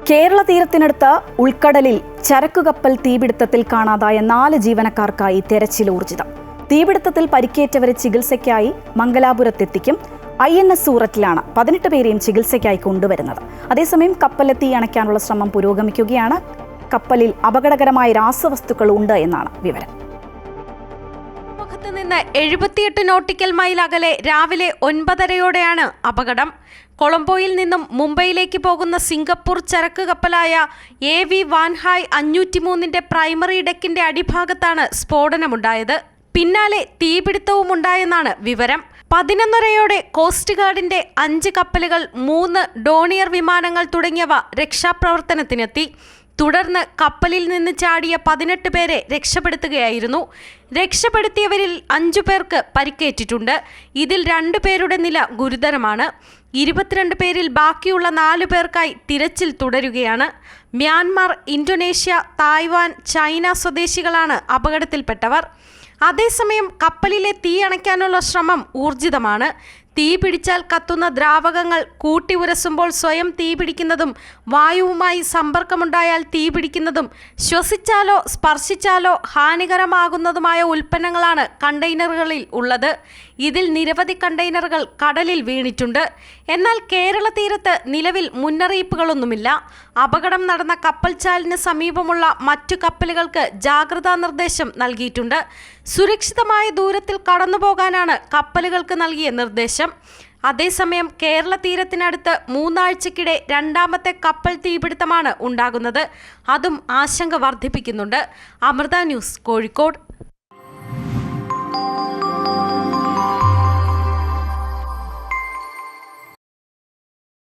കേരള തീരത്തിനടുത്ത് ഉൾക്കടലിൽ ചരക്കുകപ്പൽ തീപിടുത്തത്തിൽ കാണാതായ 4 ജീവനക്കാർക്കായി തെരച്ചിൽ ഊർജിതം. തീപിടുത്തത്തിൽ പരിക്കേറ്റവരെ ചികിത്സയ്ക്കായി മംഗലാപുരത്തെത്തിക്കും. INS സൂററ്റിലാണ് 18 പേരെയും ചികിത്സയ്ക്കായി കൊണ്ടുവരുന്നത്. അതേസമയം കപ്പലിൽ തീ അണയ്ക്കാനുള്ള ശ്രമം പുരോഗമിക്കുകയാണ്. കപ്പലിൽ അപകടകരമായ രാസവസ്തുക്കൾ ഉണ്ട് എന്നാണ് വിവരം. നിന്ന് 78 നോട്ടിക്കൽ മൈൽ അകലെ രാവിലെ 9:30-യോടെയാണ് അപകടം. കൊളംബോയിൽ നിന്നും മുംബൈയിലേക്ക് പോകുന്ന സിംഗപ്പൂർ ചരക്ക് കപ്പലായ AV വാൻഹായ് 503-ന്റെ പ്രൈമറി ഡെക്കിന്റെ അടിഭാഗത്താണ് സ്ഫോടനമുണ്ടായത്. പിന്നാലെ തീപിടുത്തവും ഉണ്ടായെന്നാണ് വിവരം. 11:30-യോടെ കോസ്റ്റ് ഗാർഡിന്റെ 5 കപ്പലുകൾ, 3 ഡോണിയർ വിമാനങ്ങൾ തുടങ്ങിയവ രക്ഷാപ്രവർത്തനത്തിനെത്തി. തുടർന്ന് കപ്പലിൽ നിന്ന് ചാടിയ 18 പേരെ രക്ഷപ്പെടുത്തുകയായിരുന്നു. രക്ഷപ്പെടുത്തിയവരിൽ 5 പേർക്ക് പരിക്കേറ്റിട്ടുണ്ട്. ഇതിൽ 2 പേരുടെ നില ഗുരുതരമാണ്. 22 പേരിൽ ബാക്കിയുള്ള 4 പേർക്കായി തിരച്ചിൽ തുടരുകയാണ്. മ്യാൻമാർ, ഇന്തോനേഷ്യ, തായ്വാൻ, ചൈന സ്വദേശികളാണ് അപകടത്തിൽപ്പെട്ടവർ. അതേസമയം കപ്പലിലെ തീ അണയ്ക്കാനുള്ള ശ്രമം ഊർജിതമാണ്. തീ പിടിച്ചാൽ കത്തുന്ന ദ്രാവകങ്ങൾ കൂട്ടി ഉരസുമ്പോൾ സ്വയം തീപിടിക്കുന്നതും, വായുവുമായി സമ്പർക്കമുണ്ടായാൽ തീപിടിക്കുന്നതും, ശ്വസിച്ചാലോ സ്പർശിച്ചാലോ ഹാനികരമാകുന്നതുമായ ഉൽപ്പന്നങ്ങളാണ് കണ്ടെയ്നറുകളിൽ ഉള്ളത്. ഇതിൽ നിരവധി കണ്ടെയ്നറുകൾ കടലിൽ വീണിട്ടുണ്ട്. എന്നാൽ കേരള തീരത്ത് നിലവിൽ മുന്നറിയിപ്പുകളൊന്നുമില്ല. അപകടം നടന്ന കപ്പൽച്ചാലിന് സമീപമുള്ള മറ്റു കപ്പലുകൾക്ക് ജാഗ്രതാ നിർദ്ദേശം നൽകിയിട്ടുണ്ട്. സുരക്ഷിതമായ ദൂരത്തിൽ കടന്നുപോകാനാണ് കപ്പലുകൾക്ക് നൽകിയ നിർദ്ദേശം. അതേസമയം കേരള തീരത്തിനടുത്ത് 3 ആഴ്ചക്കിടെ 2ാമത്തെ കപ്പൽ തീപിടുത്തമാണ് ഉണ്ടാകുന്നത്. അതും ആശങ്ക വർദ്ധിപ്പിക്കുന്നുണ്ട്. അമൃത ന്യൂസ്, കോഴിക്കോട്.